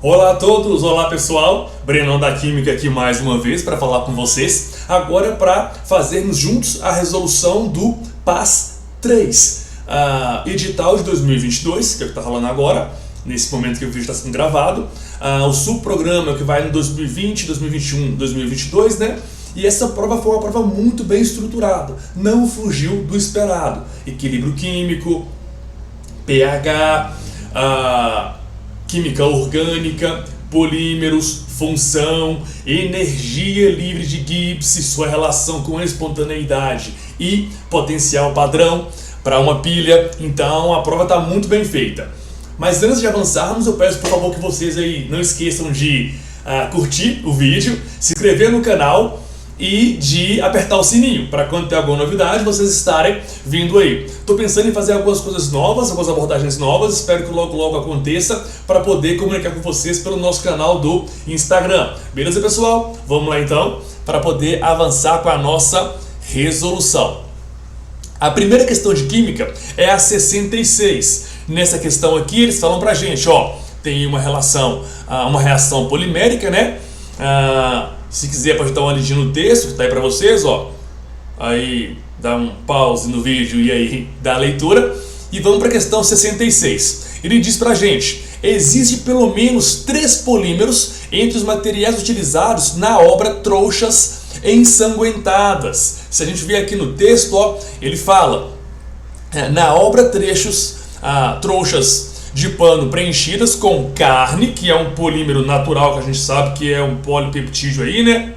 Olá a todos, olá pessoal, Brenão da Química aqui mais uma vez para falar com vocês, agora para fazermos juntos a resolução do PAS 3, edital de 2022, que é o que está rolando agora, nesse momento que o vídeo está sendo gravado, o subprograma que vai no 2020, 2021, 2022, né? E essa prova foi uma prova muito bem estruturada, não fugiu do esperado, equilíbrio químico, pH, química orgânica, polímeros, função, energia livre de Gibbs e sua relação com espontaneidade e potencial padrão para uma pilha. Então a prova está muito bem feita. Mas antes de avançarmos, eu peço por favor que vocês aí não esqueçam de curtir o vídeo, se inscrever no canal e de apertar o sininho para quando ter alguma novidade vocês estarem vindo aí. Estou pensando em fazer algumas coisas novas, algumas abordagens novas, espero que logo aconteça para poder comunicar com vocês pelo nosso canal do Instagram. Beleza, pessoal? Vamos lá então para poder avançar com a nossa resolução. A primeira questão de química é a 66. Nessa questão aqui eles falam pra gente, ó, tem uma relação, uma reação polimérica, né? Se quiser pode dar uma lidinha no texto que está aí para vocês, ó. Aí dá um pause no vídeo e aí dá a leitura. E vamos para a questão 66. Ele diz para a gente, existe pelo menos 3 polímeros entre os materiais utilizados na obra trouxas ensanguentadas. Se a gente ver aqui no texto, ó, ele fala, na obra trouxas de pano preenchidas com carne, que é um polímero natural que a gente sabe que é um polipeptídeo aí, né?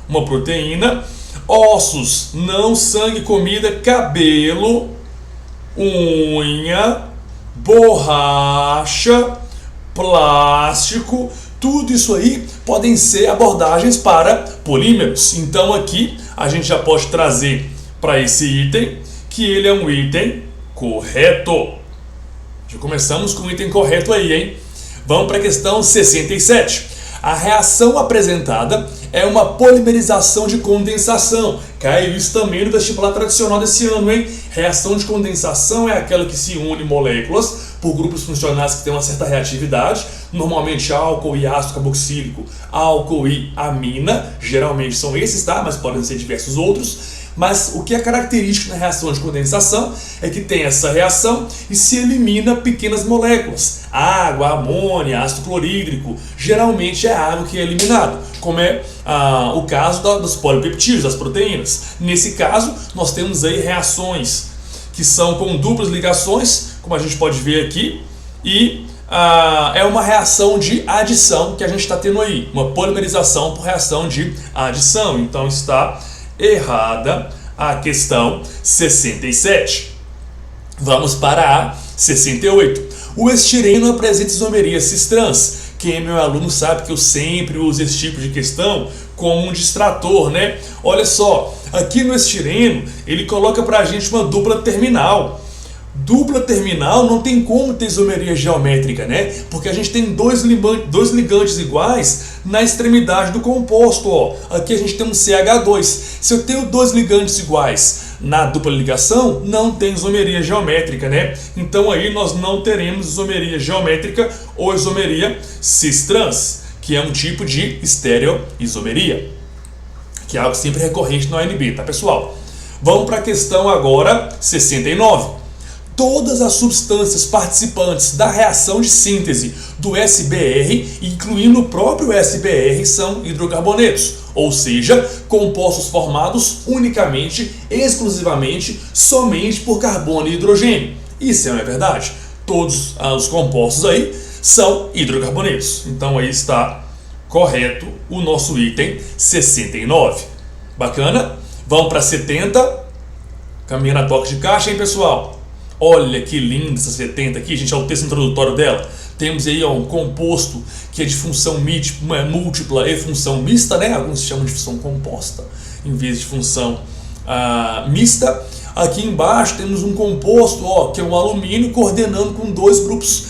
Uma proteína, ossos, não sangue, comida, cabelo, unha, borracha, plástico, tudo isso aí podem ser abordagens para polímeros. Então aqui a gente já pode trazer para esse item que ele é um item correto. Já começamos com o item correto aí, hein? Vamos para a questão 67. A reação apresentada é uma polimerização de condensação. Caiu isso também no vestibular tradicional desse ano, hein? Reação de condensação é aquela que se une moléculas por grupos funcionais que têm uma certa reatividade, normalmente álcool e ácido carboxílico, álcool e amina, geralmente são esses, tá? Mas podem ser diversos outros. Mas o que é característico na reação de condensação é que tem essa reação e se elimina pequenas moléculas. Água, amônia, ácido clorídrico, geralmente é a água que é eliminada, como é o caso dos polipeptídeos, das proteínas. Nesse caso, nós temos aí reações que são com duplas ligações, como a gente pode ver aqui, e é uma reação de adição que a gente está tendo aí, uma polimerização por reação de adição. Então está errada a questão 67. Vamos para a 68. O estireno apresenta isomeria cis-trans. Quem é meu aluno sabe que eu sempre uso esse tipo de questão como um distrator, né? Olha só, aqui no estireno ele coloca pra gente uma dupla terminal. Dupla terminal não tem como ter isomeria geométrica, né? Porque a gente tem dois ligantes iguais na extremidade do composto, ó. Aqui a gente tem um CH2. Se eu tenho 2 ligantes iguais na dupla ligação, não tem isomeria geométrica, né? Então aí nós não teremos isomeria geométrica ou isomeria cis-trans, que é um tipo de estereoisomeria, que é algo sempre recorrente no ANB, tá, pessoal? Vamos para a questão agora 69. Todas as substâncias participantes da reação de síntese do SBr, incluindo o próprio SBr, são hidrocarbonetos, ou seja, compostos formados unicamente, exclusivamente, somente por carbono e hidrogênio. Isso não é verdade? Todos os compostos aí são hidrocarbonetos. Então aí está correto o nosso item 69. Bacana? Vamos para 70. Caminhando a toque de caixa, hein, pessoal? Olha que linda essa 70 aqui, gente, é o texto introdutório dela. Temos aí um composto que é de função múltipla e função mista, né? Alguns chamam de função composta em vez de função mista. Aqui embaixo temos um composto, ó, que é um alumínio coordenando com 2 grupos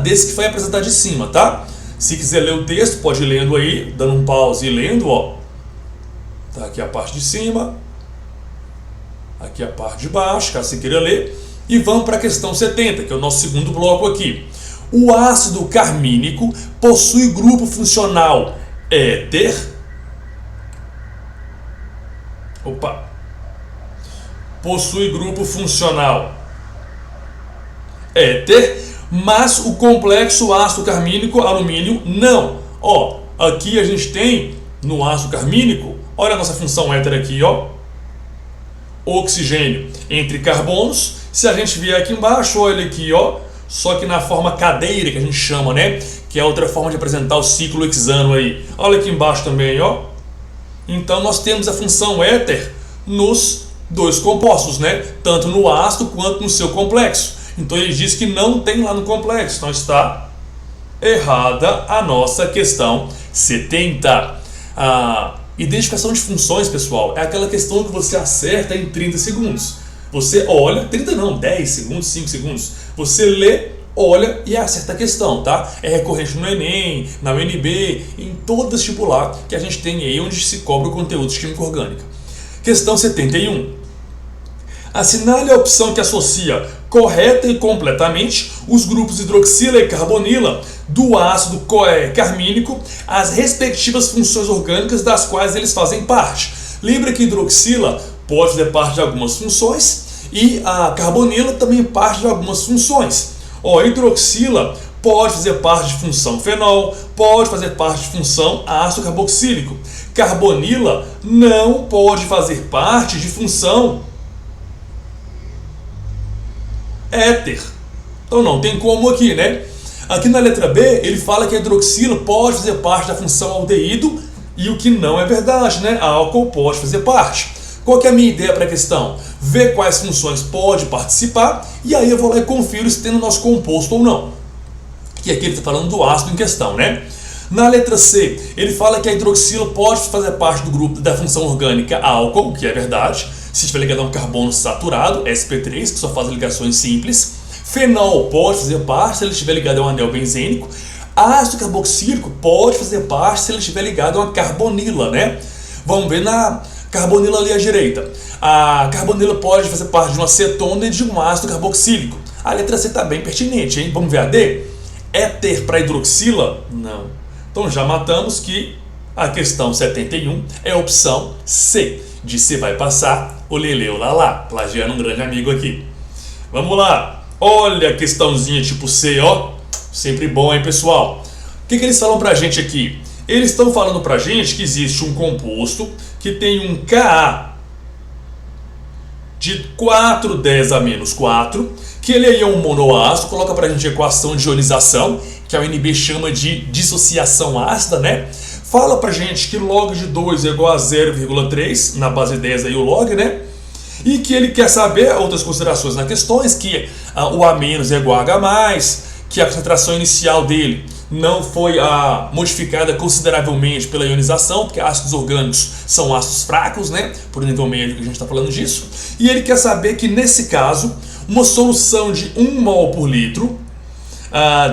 desse que foi apresentado de cima, tá? Se quiser ler o texto, pode ir lendo aí, dando um pause e lendo, ó. Tá aqui a parte de cima, aqui a parte de baixo, caso você queira ler. E vamos para a questão 70, que é o nosso segundo bloco aqui. O ácido carmínico possui grupo funcional éter. Possui grupo funcional éter, mas o complexo ácido carmínico alumínio não. Ó, aqui a gente tem no ácido carmínico, olha a nossa função éter aqui, ó. Oxigênio entre carbonos. Se a gente vier aqui embaixo, olha aqui, ó, só que na forma cadeira que a gente chama, né? Que é outra forma de apresentar o ciclo hexano aí. Olha aqui embaixo também, ó. Então nós temos a função éter nos dois compostos, né? Tanto no ácido quanto no seu complexo. Então ele diz que não tem lá no complexo. Então está errada a nossa questão 70. A identificação de funções, pessoal, é aquela questão que você acerta em 30 segundos. Você olha, 30 não, 10 segundos, 5 segundos. Você lê, olha e acerta a questão, tá? É recorrente no Enem, na UNB, em todo vestibular que a gente tem aí onde se cobra o conteúdo de química orgânica. Questão 71. Assinale a opção que associa correta e completamente os grupos hidroxila e carbonila do ácido carmínico às respectivas funções orgânicas das quais eles fazem parte. Lembra que hidroxila pode fazer parte de algumas funções e a carbonila também parte de algumas funções. Ó, hidroxila pode fazer parte de função fenol, pode fazer parte de função ácido carboxílico. Carbonila não pode fazer parte de função éter. Então não tem como aqui, né? Aqui na letra B, ele fala que a hidroxila pode fazer parte da função aldeído e o que não é verdade, né? A álcool pode fazer parte. Qual que é a minha ideia para a questão? Ver quais funções pode participar e aí eu vou lá e confiro se tem no nosso composto ou não. Que aqui ele está falando do ácido em questão, né? Na letra C, ele fala que a hidroxila pode fazer parte do grupo da função orgânica álcool, que é verdade. Se estiver ligado a um carbono saturado, sp3, que só faz ligações simples. Fenol pode fazer parte se ele estiver ligado a um anel benzênico. Ácido carboxílico pode fazer parte se ele estiver ligado a uma carbonila, né? Vamos ver na carbonila ali à direita. A carbonila pode fazer parte de uma cetona e de um ácido carboxílico. A letra C está bem pertinente, hein? Vamos ver a D? Éter para hidroxila? Não. Então já matamos que a questão 71 é a opção C. De C vai passar, o Lele o Lalá, plagiando um grande amigo aqui. Vamos lá. Olha a questãozinha tipo C, ó. Sempre bom, hein, pessoal? O que eles falam pra gente aqui? Eles estão falando pra gente que existe um composto que tem um Ka de 4,10A-4, que ele aí é um monoácido, coloca pra gente a equação de ionização, que a UNB chama de dissociação ácida, né? Fala pra gente que log de 2 é igual a 0,3, na base 10 aí o log, né? E que ele quer saber outras considerações nas questões, que o A- é igual a H+, que a concentração inicial dele não foi modificada consideravelmente pela ionização, porque ácidos orgânicos são ácidos fracos, né? Por nível médio que a gente está falando disso. E ele quer saber que, nesse caso, uma solução de 1 mol por litro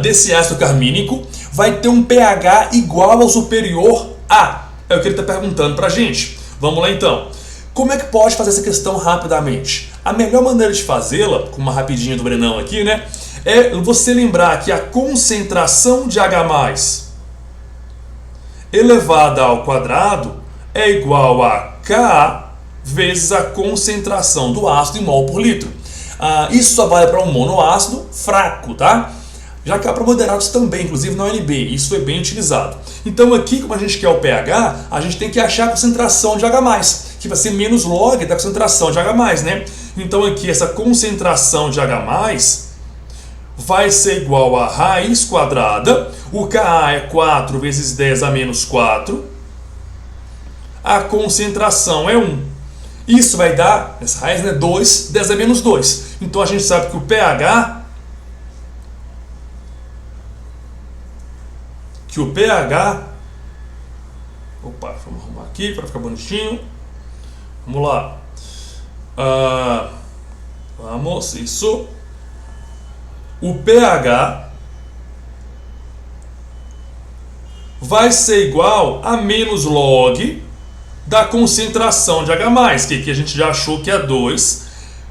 desse ácido carmínico vai ter um pH igual ou superior a. É o que ele está perguntando para a gente. Vamos lá então. Como é que pode fazer essa questão rapidamente? A melhor maneira de fazê-la, com uma rapidinha do Brenão aqui, né? É você lembrar que a concentração de H+ elevada ao quadrado é igual a Ka vezes a concentração do ácido em mol por litro. Isso só vale para um monoácido fraco, tá? Já que há para moderados também, inclusive na UNB, isso foi bem utilizado. Então aqui, como a gente quer o pH, a gente tem que achar a concentração de H+, que vai ser menos log da concentração de H+, né? Então aqui essa concentração de H+, vai ser igual a raiz quadrada, o Ka é 4 vezes 10A-4, a concentração é 1. Isso vai dar, essa raiz, né, 2, 10A-2. Então a gente sabe que o pH opa, vamos arrumar aqui para ficar bonitinho. Vamos lá. Vamos, isso. O pH vai ser igual a menos log da concentração de H+, que aqui a gente já achou que é 2,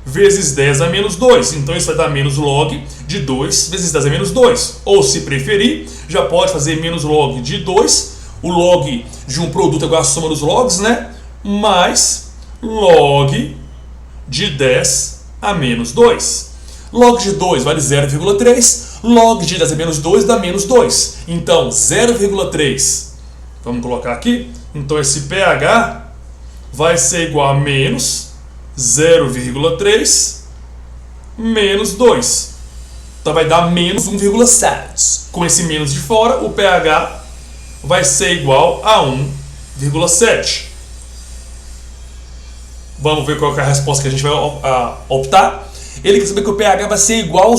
vezes 10 a menos 2. Então isso vai dar menos log de 2 vezes 10 a menos 2. Ou, se preferir, já pode fazer menos log de 2. O log de um produto é igual a soma dos logs, né? Mais log de 10 a menos 2. Log de 2 vale 0,3. Log de 10 a menos 2 dá menos 2. Então, 0,3. Vamos colocar aqui. Então, esse pH vai ser igual a menos 0,3 menos 2. Então, vai dar menos 1,7. Com esse menos de fora, o pH vai ser igual a 1,7. Vamos ver qual é a resposta que a gente vai optar. Ele quer saber que o pH vai ser igual ou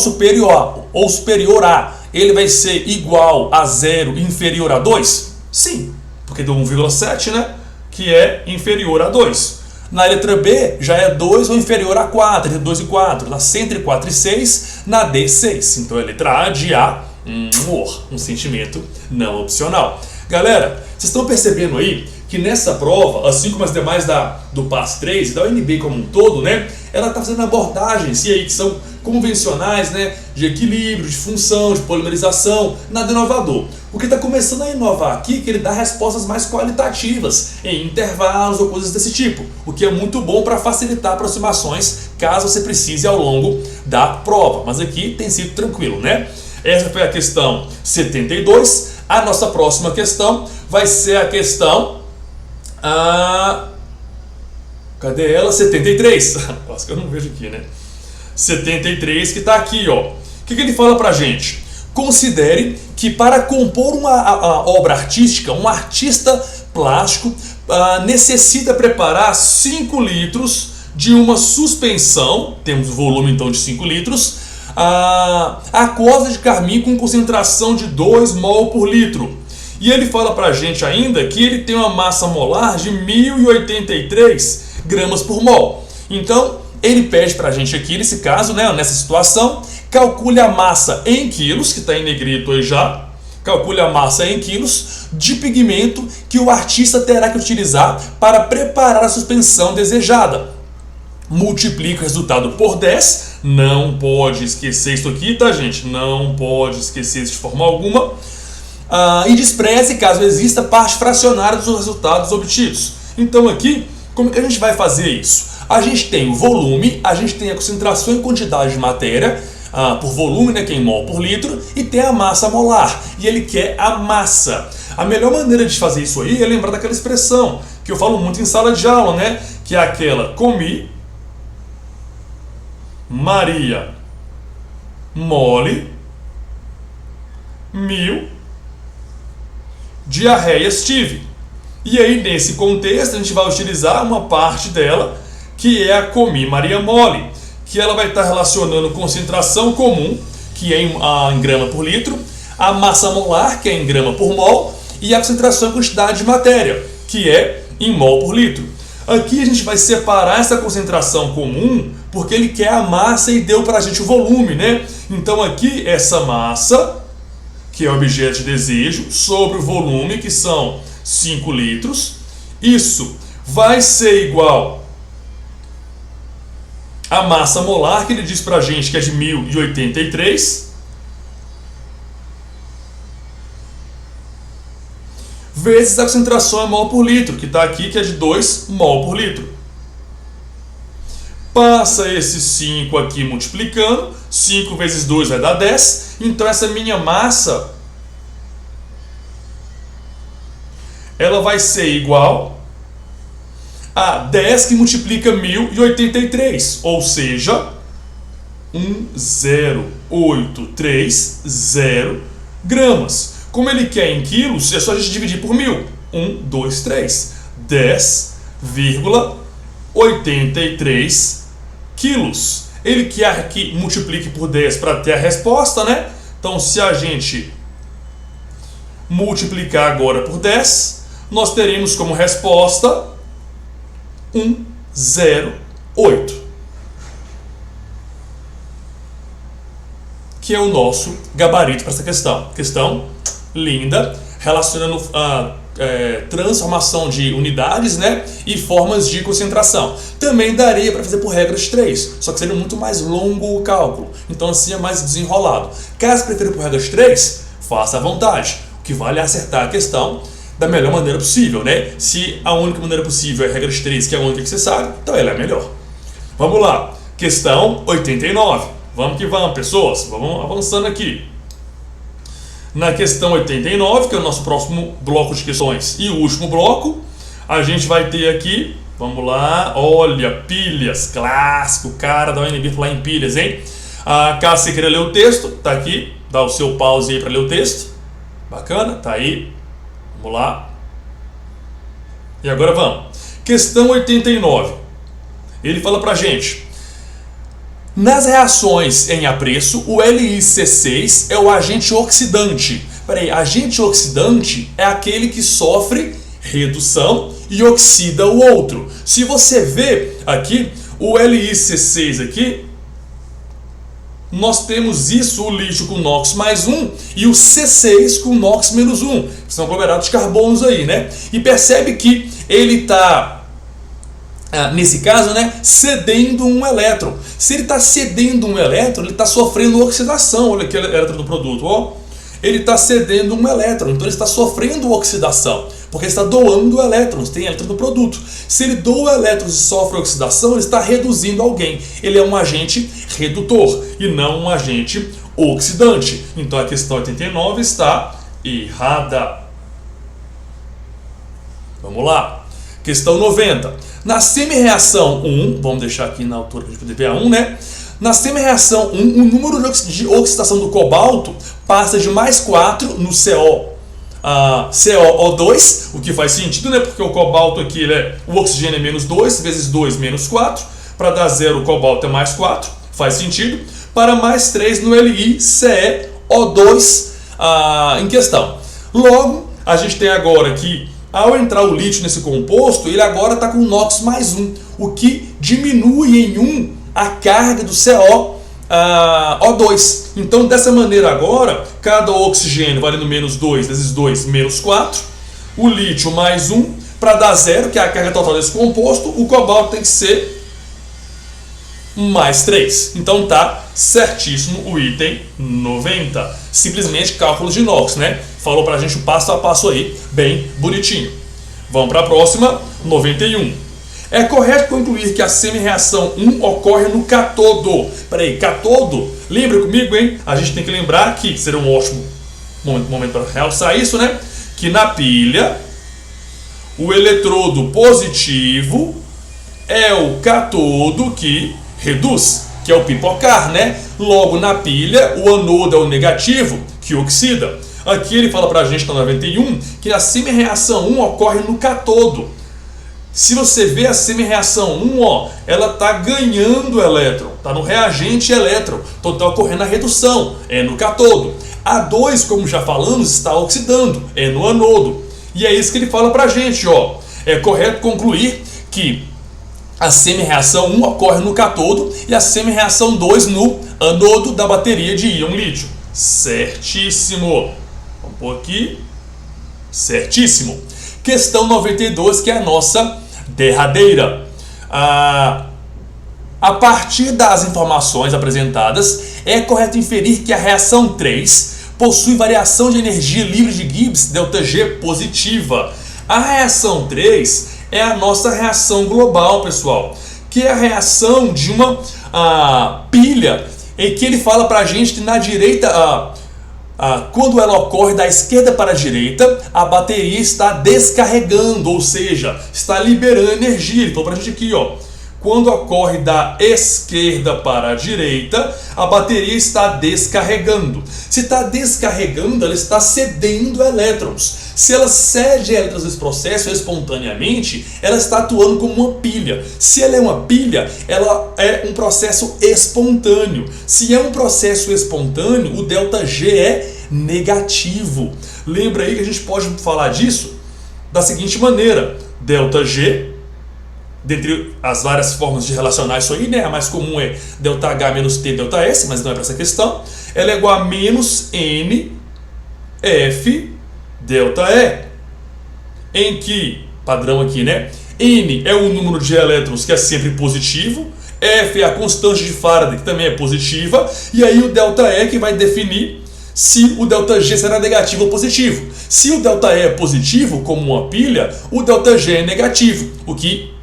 superior a. Ele vai ser igual a 0 e inferior a 2? Sim, porque deu 1,7, né? Que é inferior a 2. Na letra B, já é 2 ou inferior a 4, entre 2 e 4. Na C, entre 4 e 6. Na D, 6. Então, a letra A de A, um sentimento não opcional. Galera, vocês estão percebendo aí que nessa prova, assim como as demais do PAS 3 e da UNB como um todo, né, ela está fazendo abordagens aí que são convencionais, né, de equilíbrio, de função, de polimerização, nada inovador. O que está começando a inovar aqui é que ele dá respostas mais qualitativas, em intervalos ou coisas desse tipo, o que é muito bom para facilitar aproximações, caso você precise ao longo da prova. Mas aqui tem sido tranquilo, né? Essa foi a questão 72. A nossa próxima questão vai ser a questão... cadê ela? 73. Quase que eu não vejo aqui, né? 73, que está aqui, ó. O que ele fala pra gente? Considere que para compor uma obra artística, um artista plástico necessita preparar 5 litros de uma suspensão, temos o volume então de 5 litros, aquosa de carmim com concentração de 2 mol por litro. E ele fala pra gente ainda que ele tem uma massa molar de 1083 gramas por mol. Então, ele pede pra gente aqui, nesse caso, né, nessa situação, calcule a massa em quilos, que está em negrito aí já, calcule a massa em quilos de pigmento que o artista terá que utilizar para preparar a suspensão desejada. Multiplica o resultado por 10, não pode esquecer isso aqui, tá, gente? Não pode esquecer isso de forma alguma. E despreze caso exista parte fracionária dos resultados obtidos. Então aqui, como que a gente vai fazer isso? A gente tem o volume, a gente tem a concentração e quantidade de matéria por volume, né, que é em mol por litro, e tem a massa molar, e ele quer a massa. A melhor maneira de fazer isso aí é lembrar daquela expressão que eu falo muito em sala de aula, né, que é aquela: comi, Maria, mole, 1000, diarreias tive. E aí, nesse contexto, a gente vai utilizar uma parte dela, que é a comi Maria mole, que ela vai estar relacionando concentração comum, que é em grama por litro, a massa molar, que é em grama por mol, e a concentração e quantidade de matéria, que é em mol por litro. Aqui a gente vai separar essa concentração comum, porque ele quer a massa e deu para a gente o volume, né? Então aqui, essa massa, que é o objeto de desejo, sobre o volume, que são 5 litros, isso vai ser igual a massa molar, que ele diz pra gente que é de 1083, vezes a concentração em mol por litro, que está aqui, que é de 2 mol por litro. Passa esse 5 aqui multiplicando, 5 vezes 2 vai dar 10, então essa minha massa ela vai ser igual a 10 que multiplica 1083, ou seja, 1083 gramas. Como ele quer em quilos, é só a gente dividir por 1000. 1, 2, 3. 10,83 quilos. Ele quer que multiplique por 10 para ter a resposta, né? Então, se a gente multiplicar agora por 10, nós teremos como resposta 108, que é o nosso gabarito para essa questão. Questão linda, relacionando transformação de unidades, né, e formas de concentração. Também daria para fazer por regra de 3, só que seria muito mais longo o cálculo, então assim é mais desenrolado. Caso prefira por regra de 3, faça à vontade, o que vale é acertar a questão da melhor maneira possível, né? Se a única maneira possível é a regra de 3, que é a única que você sabe, então ela é melhor. Vamos lá, questão 89. Vamos que vamos, pessoas, vamos avançando aqui. Na questão 89, que é o nosso próximo bloco de questões e o último bloco, a gente vai ter aqui, vamos lá, olha, pilhas, clássico, cara da UNB falar em pilhas, hein? Caso você queira ler o texto, tá aqui, dá o seu pause aí para ler o texto, bacana, tá aí, vamos lá. E agora vamos, questão 89, ele fala pra gente: nas reações em apreço, o LiC6 é o agente oxidante. Peraí, agente oxidante é aquele que sofre redução e oxida o outro. Se você vê aqui, o LiC6 aqui, nós temos isso, o lítio com NOx mais 1 e o C6 com NOx menos 1. São aglomerados de carbonos aí, né? E percebe que ele está... nesse caso, né, cedendo um elétron. Se ele está cedendo um elétron, ele está sofrendo oxidação. Olha aqui o elétron do produto, ó. Ele está cedendo um elétron, então ele está sofrendo oxidação, porque ele está doando elétrons, tem elétron no produto. Se ele doa elétrons e sofre oxidação, ele está reduzindo alguém. Ele é um agente redutor e não um agente oxidante. Então a questão 89 está errada. Vamos lá. Questão 90. Na semi-reação 1, vamos deixar aqui na altura para a gente poder ver a 1, né? Na semi-reação 1, o número de oxidação do cobalto passa de mais 4 no COO2, o que faz sentido, né? Porque o cobalto aqui, o oxigênio é menos 2, vezes 2 menos 4. Para dar 0, o cobalto é mais 4, faz sentido. Para mais 3 no LiCeO2 em questão. Logo, a gente tem agora que, ao entrar o lítio nesse composto, ele agora está com NOx mais 1, o que diminui em 1 a carga do COO2. Então, dessa maneira agora, cada oxigênio valendo menos 2 vezes 2 menos 4, o lítio mais 1, para dar 0, que é a carga total desse composto, o cobalto tem que ser mais 3. Então tá certíssimo o item 90. Simplesmente cálculo de NOx, né? Falou pra gente o passo a passo aí, bem bonitinho. Vamos para a próxima, 91. É correto concluir que a semi-reação 1 ocorre no cátodo. Peraí, cátodo? Lembra comigo, hein? A gente tem que lembrar que será um ótimo momento para realçar isso, né? Que na pilha, o eletrodo positivo é o cátodo que reduz, que é o pipocar, né? Logo, na pilha, o anodo é o negativo, que oxida. Aqui ele fala pra gente, na 91, que a semi-reação 1 ocorre no cátodo. Se você vê a semi-reação 1, ó, ela está ganhando elétron, está no reagente elétron, então está ocorrendo a redução, é no cátodo. A 2, como já falamos, está oxidando, é no anodo. E é isso que ele fala pra gente, ó. É correto concluir que a semi-reação 1 ocorre no cátodo e a semi-reação 2 no anodo da bateria de íon lítio. Certíssimo. Vamos pôr aqui. Certíssimo. Questão 92, que é a nossa derradeira. A partir das informações apresentadas, é correto inferir que a reação 3 possui variação de energia livre de Gibbs ΔG positiva. A reação 3 é a nossa reação global, pessoal, que é a reação de uma pilha, em que ele fala pra gente que na direita, quando ela ocorre da esquerda para a direita, a bateria está descarregando, ou seja, está liberando energia. Ele falou pra gente aqui, ó, quando ocorre da esquerda para a direita, a bateria está descarregando. Se está descarregando, ela está cedendo elétrons. Se ela cede elétrons nesse processo espontaneamente, ela está atuando como uma pilha. Se ela é uma pilha, ela é um processo espontâneo. Se é um processo espontâneo, o ΔG é negativo. Lembra aí que a gente pode falar disso da seguinte maneira: ΔG, dentre as várias formas de relacionar isso aí, né? A mais comum é ΔH menos T ΔS, mas não é para essa questão. Ela é igual a menos N F ΔE. em que, padrão aqui, né? N é o número de elétrons que é sempre positivo, F é a constante de Faraday, que também é positiva, e aí o ΔE que vai definir se o ΔG será negativo ou positivo. Se o ΔE é positivo, como uma pilha, o ΔG é negativo, o que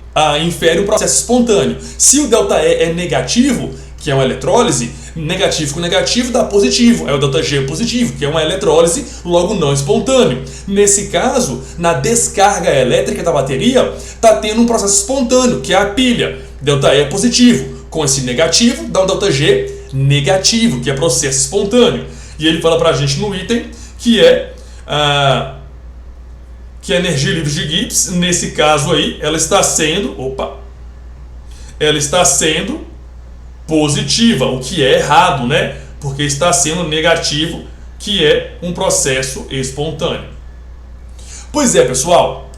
infere um processo espontâneo. Se o ΔE é negativo, que é uma eletrólise, negativo com negativo dá positivo, é o ΔG positivo, que é uma eletrólise, logo não espontâneo. Nesse caso, na descarga elétrica da bateria, está tendo um processo espontâneo, que é a pilha. ΔE é positivo, com esse negativo dá um ΔG negativo, que é processo espontâneo. E ele fala pra gente no item que é a energia livre de Gibbs, nesse caso aí, ela está sendo positiva, o que é errado, né? Porque está sendo negativo, que é um processo espontâneo. Pois é, pessoal,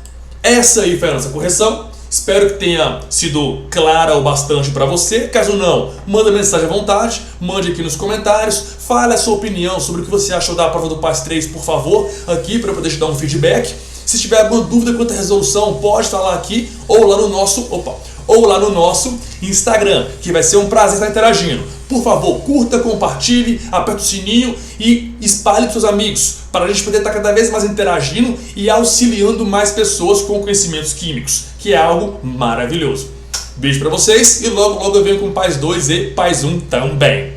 essa aí foi a nossa correção. Espero que tenha sido clara o bastante para você. Caso não, manda mensagem à vontade, mande aqui nos comentários, fale a sua opinião sobre o que você achou da prova do PAS 3, por favor, aqui para eu poder te dar um feedback. Se tiver alguma dúvida quanto à resolução, pode falar aqui ou lá no nosso Instagram, que vai ser um prazer estar interagindo. Por favor, curta, compartilhe, aperte o sininho e espalhe para seus amigos, para a gente poder estar cada vez mais interagindo e auxiliando mais pessoas com conhecimentos químicos, que é algo maravilhoso. Beijo para vocês e logo eu venho com PAS 2 e PAS 1 também.